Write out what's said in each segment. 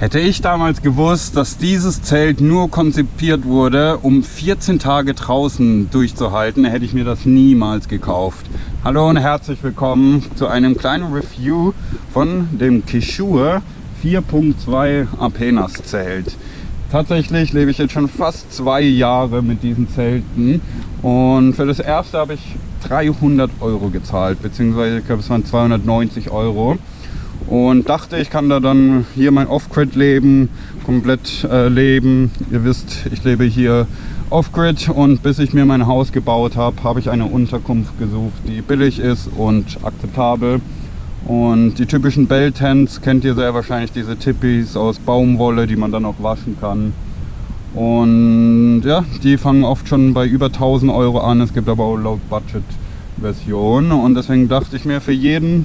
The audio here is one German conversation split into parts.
Hätte ich damals gewusst, dass dieses Zelt nur konzipiert wurde, um 14 Tage draußen durchzuhalten, hätte ich mir das niemals gekauft. Hallo und herzlich willkommen zu einem kleinen Review von dem Quechua 4.2 Apenas Zelt. Tatsächlich lebe ich jetzt schon fast 2 Jahre mit diesen Zelten und für das erste habe ich 300 € gezahlt, beziehungsweise ich glaube es waren 290 € und dachte, ich kann da dann hier mein Off-Grid Leben komplett leben. Ihr wisst, ich lebe hier Off-Grid und bis ich mir mein Haus gebaut habe, habe ich eine Unterkunft gesucht, die billig ist und akzeptabel. Und die typischen Bell-Tents kennt ihr sehr wahrscheinlich, diese Tipis aus Baumwolle, die man dann auch waschen kann. Und ja, die fangen oft schon bei über 1000 € an. Es gibt aber auch Low-Budget-Versionen. Und deswegen dachte ich mir, für jeden,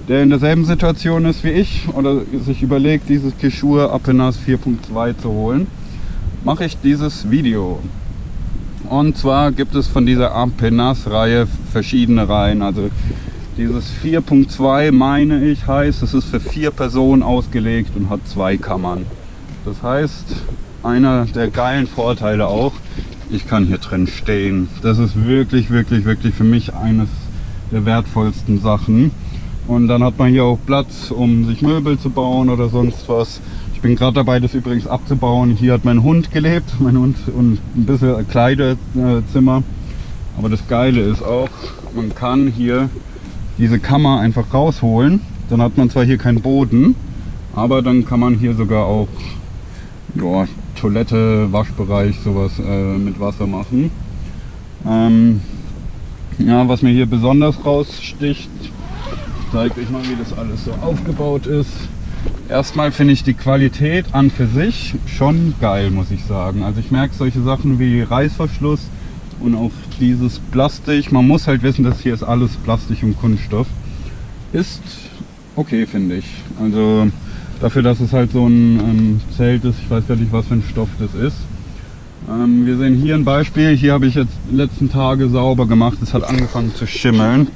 der in derselben Situation ist wie ich oder sich überlegt, dieses Quechua Apenas 4.2 zu holen, mache ich dieses Video. Und zwar gibt es von dieser Apenas-Reihe verschiedene Reihen. Also dieses 4.2 meine ich heißt, es ist für 4 Personen ausgelegt und hat 2 Kammern. Das heißt, einer der geilen Vorteile auch, ich kann hier drin stehen. Das ist wirklich für mich eines der wertvollsten Sachen. Und dann hat man hier auch Platz, um sich Möbel zu bauen oder sonst was. Ich bin gerade dabei, das übrigens abzubauen. Hier hat mein Hund gelebt, mein Hund und ein bisschen Kleidezimmer. Aber das Geile ist auch, man kann hier diese Kammer einfach rausholen. Dann hat man zwar hier keinen Boden, aber dann kann man hier sogar auch Toilette, Waschbereich, sowas mit Wasser machen. Ja, was mir hier besonders raussticht, ich zeige euch mal, wie das alles so aufgebaut ist. Erstmal finde ich die Qualität an für sich schon geil, muss ich sagen. Also ich merke solche Sachen wie Reißverschluss und auch dieses Plastik. Man muss halt wissen, dass hier ist alles Plastik und Kunststoff. Ist okay, finde ich. Also dafür, dass es halt so ein Zelt ist, ich weiß ja nicht, was für ein Stoff das ist. Wir sehen hier ein Beispiel. Hier habe ich jetzt die letzten Tage sauber gemacht. Es hat angefangen zu schimmeln.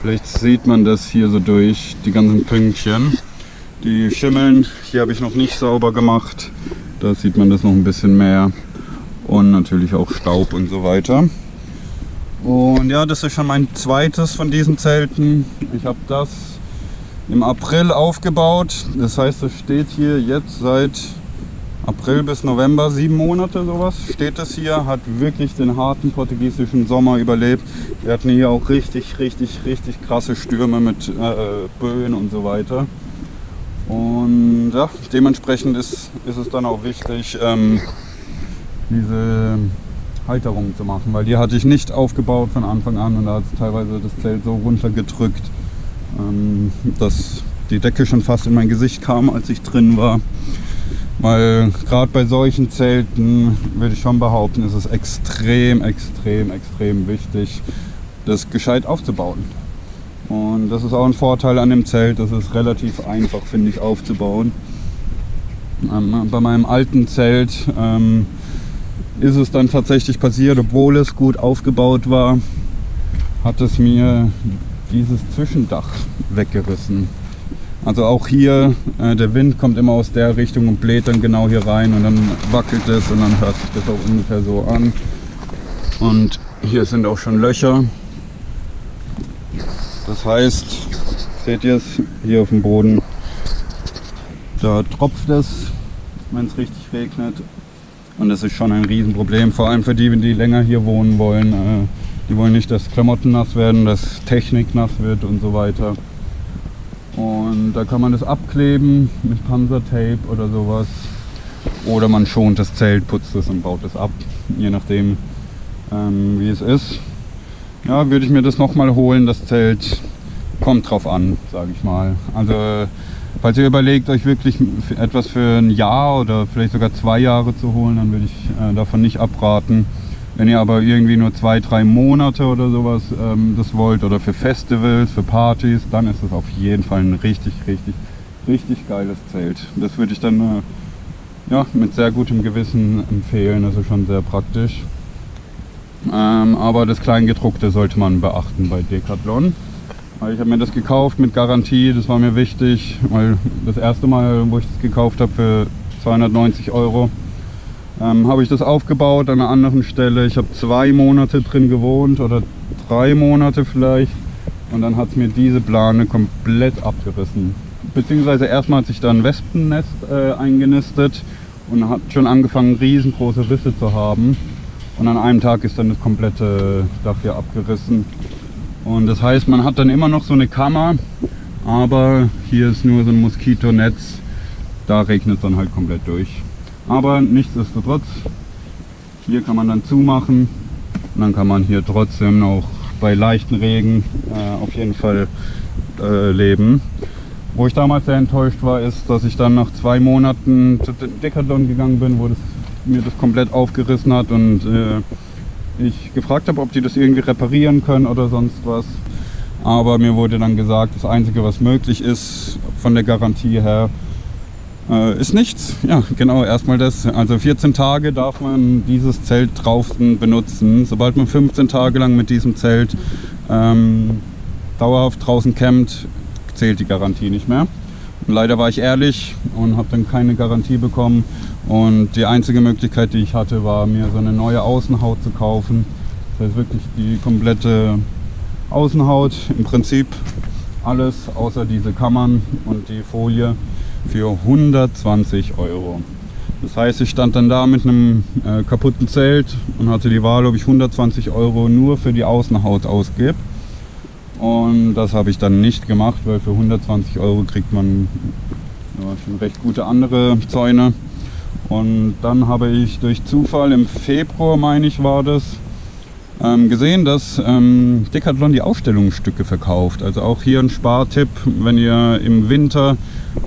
Vielleicht sieht man das hier so durch die ganzen Pünktchen. Die schimmeln. Hier habe ich noch nicht sauber gemacht. Da sieht man das noch ein bisschen mehr. Und natürlich auch Staub und so weiter. Und ja, das ist schon mein zweites von diesen Zelten. Ich habe das im April aufgebaut. Das heißt, es steht hier jetzt seit April bis November, 7 Monate sowas. Steht es hier, hat wirklich den harten portugiesischen Sommer überlebt. Wir hatten hier auch richtig krasse Stürme mit Böen und so weiter. Und ja, dementsprechend ist es dann auch wichtig, diese Halterung zu machen, weil die hatte ich nicht aufgebaut von Anfang an und da hat es teilweise das Zelt so runtergedrückt, dass die Decke schon fast in mein Gesicht kam, als ich drin war. Weil gerade bei solchen Zelten würde ich schon behaupten, ist es extrem wichtig, das gescheit aufzubauen. Und das ist auch ein Vorteil an dem Zelt, das ist relativ einfach, finde ich, aufzubauen. Bei meinem alten Zelt ist es dann tatsächlich passiert, obwohl es gut aufgebaut war, hat es mir dieses Zwischendach weggerissen. Also auch hier, der Wind kommt immer aus der Richtung und bläht dann genau hier rein und dann wackelt es und dann hört sich das auch ungefähr so an. Und hier sind auch schon Löcher. Das heißt, seht ihr es hier auf dem Boden, da tropft es, wenn es richtig regnet. Und das ist schon ein Riesenproblem, vor allem für die länger hier wohnen wollen. Die wollen nicht, dass Klamotten nass werden, dass Technik nass wird und so weiter. Und da kann man das abkleben mit Panzertape oder sowas. Oder man schont das Zelt, putzt es und baut es ab, je nachdem wie es ist. Ja, würde ich mir das nochmal holen, das Zelt. Kommt drauf an, sage ich mal. Also falls ihr überlegt, euch wirklich etwas für ein Jahr oder vielleicht sogar 2 Jahre zu holen, dann würde ich davon nicht abraten. Wenn ihr aber irgendwie nur 2-3 Monate oder sowas das wollt oder für Festivals, für Partys, dann ist es auf jeden Fall ein richtig geiles Zelt. Das würde ich dann mit sehr gutem Gewissen empfehlen, das ist schon sehr praktisch. Aber das Kleingedruckte sollte man beachten bei Decathlon. Weil ich habe mir das gekauft mit Garantie, das war mir wichtig, weil das erste Mal, wo ich das gekauft habe für 290 €, habe ich das aufgebaut an einer anderen Stelle. Ich habe 2 Monate drin gewohnt oder 3 Monate vielleicht, und dann hat es mir diese Plane komplett abgerissen. Beziehungsweise erstmal hat sich da ein Wespennest eingenistet und hat schon angefangen, riesengroße Risse zu haben. Und an einem Tag ist dann das komplette Dach hier abgerissen. Und das heißt, man hat dann immer noch so eine Kammer, aber hier ist nur so ein Moskitonetz. Da regnet es dann halt komplett durch. Aber nichtsdestotrotz, hier kann man dann zumachen und dann kann man hier trotzdem auch bei leichten Regen auf jeden Fall leben. Wo ich damals sehr enttäuscht war, ist, dass ich dann nach 2 Monaten zu Decathlon gegangen bin, wo mir das komplett aufgerissen hat und ich gefragt habe, ob die das irgendwie reparieren können oder sonst was. Aber mir wurde dann gesagt, das Einzige, was möglich ist von der Garantie her, ist nichts. Ja, genau, erstmal das. Also 14 Tage darf man dieses Zelt draußen benutzen. Sobald man 15 Tage lang mit diesem Zelt dauerhaft draußen campt, zählt die Garantie nicht mehr. Und leider war ich ehrlich und habe dann keine Garantie bekommen. Und die einzige Möglichkeit, die ich hatte, war, mir so eine neue Außenhaut zu kaufen. Das heißt wirklich die komplette Außenhaut, im Prinzip alles außer diese Kammern und die Folie, für 120 €. Das heißt, ich stand dann da mit einem kaputten Zelt und hatte die Wahl, ob ich 120 € nur für die Außenhaut ausgebe. Und das habe ich dann nicht gemacht, weil für 120 € kriegt man schon recht gute andere Zäune. Und dann habe ich durch Zufall im Februar, meine ich, war das, gesehen, dass Decathlon die Ausstellungsstücke verkauft. Also auch hier ein Spartipp, wenn ihr im Winter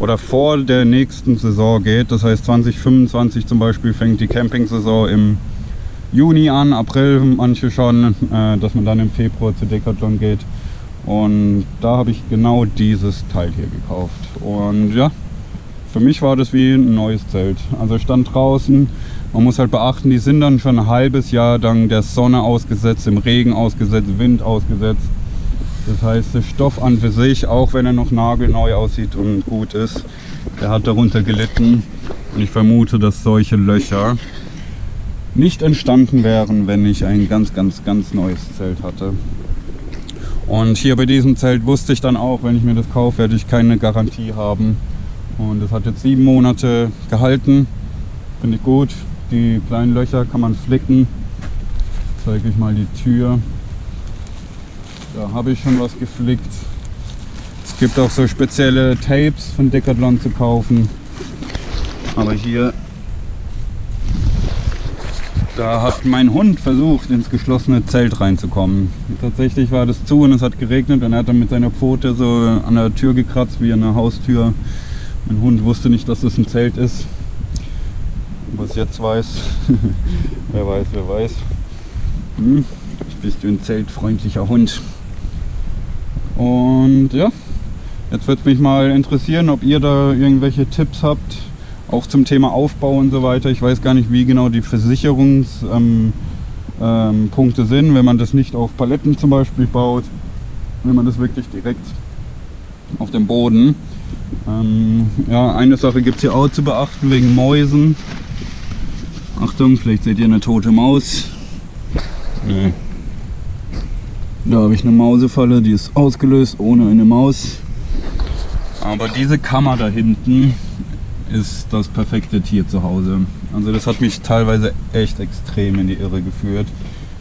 oder vor der nächsten Saison geht. Das heißt 2025 zum Beispiel fängt die Campingsaison im Juni an, April manche schon, dass man dann im Februar zu Decathlon geht. Und da habe ich genau dieses Teil hier gekauft. Und ja, für mich war das wie ein neues Zelt. Also ich stand draußen, man muss halt beachten, die sind dann schon ein halbes Jahr lang der Sonne ausgesetzt, im Regen ausgesetzt, Wind ausgesetzt. Das heißt, der Stoff an für sich, auch wenn er noch nagelneu aussieht und gut ist, der hat darunter gelitten. Und ich vermute, dass solche Löcher nicht entstanden wären, wenn ich ein ganz neues Zelt hatte. Und hier bei diesem Zelt wusste ich dann auch, wenn ich mir das kaufe, werde ich keine Garantie haben. Und das hat jetzt 7 Monate gehalten. Finde ich gut. Die kleinen Löcher kann man flicken. Zeige ich mal die Tür. Da habe ich schon was geflickt. Es gibt auch so spezielle Tapes von Decathlon zu kaufen. Aber hier, da hat mein Hund versucht, ins geschlossene Zelt reinzukommen. Tatsächlich war das zu und es hat geregnet und er hat dann mit seiner Pfote so an der Tür gekratzt, wie an der Haustür. Mein Hund wusste nicht, dass das ein Zelt ist. Was ich jetzt weiß, wer weiß. Bist du ein zeltfreundlicher Hund. Und ja, jetzt würde mich mal interessieren, ob ihr da irgendwelche Tipps habt, auch zum Thema Aufbau und so weiter. Ich weiß gar nicht, wie genau die Versicherungspunkte sind, wenn man das nicht auf Paletten zum Beispiel baut, wenn man das wirklich direkt auf dem Boden. Ja, eine Sache gibt es hier auch zu beachten, wegen Mäusen. Achtung, vielleicht seht ihr eine tote Maus. Nee. Da habe ich eine Mausefalle, die ist ausgelöst ohne eine Maus. Aber diese Kammer da hinten ist das perfekte Tier zu Hause. Also das hat mich teilweise echt extrem in die Irre geführt.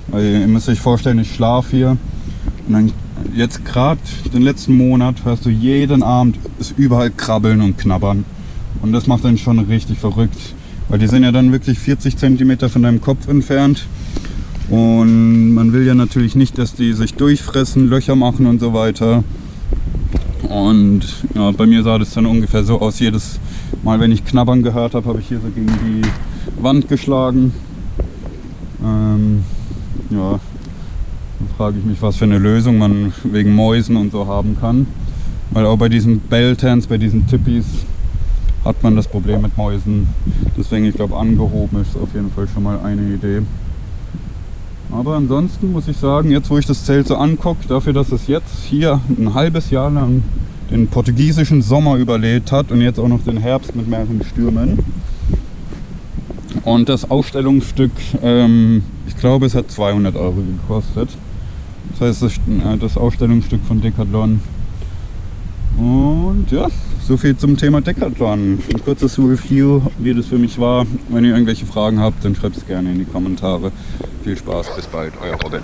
Weil ihr müsst euch vorstellen, ich schlafe hier und dann jetzt gerade den letzten Monat hörst du jeden Abend ist überall krabbeln und knabbern. Und das macht dann schon richtig verrückt. Weil die sind ja dann wirklich 40 cm von deinem Kopf entfernt. Und man will ja natürlich nicht, dass die sich durchfressen, Löcher machen und so weiter. Und ja, bei mir sah das dann ungefähr so aus. Jedes Mal, wenn ich Knabbern gehört habe, habe ich hier so gegen die Wand geschlagen. Ja, dann frage ich mich, was für eine Lösung man wegen Mäusen und so haben kann. Weil auch bei diesen Beltans, bei diesen Tippis hat man das Problem mit Mäusen. Deswegen, ich glaube, angehoben ist auf jeden Fall schon mal eine Idee. Aber ansonsten muss ich sagen, jetzt wo ich das Zelt so angucke, dafür, dass es jetzt hier ein halbes Jahr lang den portugiesischen Sommer überlebt hat und jetzt auch noch den Herbst mit mehreren Stürmen. Und das Ausstellungsstück, ich glaube, es hat 200 € gekostet. Das heißt, das Ausstellungsstück von Decathlon. Und ja, so viel zum Thema Decathlon. Ein kurzes Review, wie das für mich war. Wenn ihr irgendwelche Fragen habt, dann schreibt es gerne in die Kommentare. Viel Spaß, bis bald, euer Robin.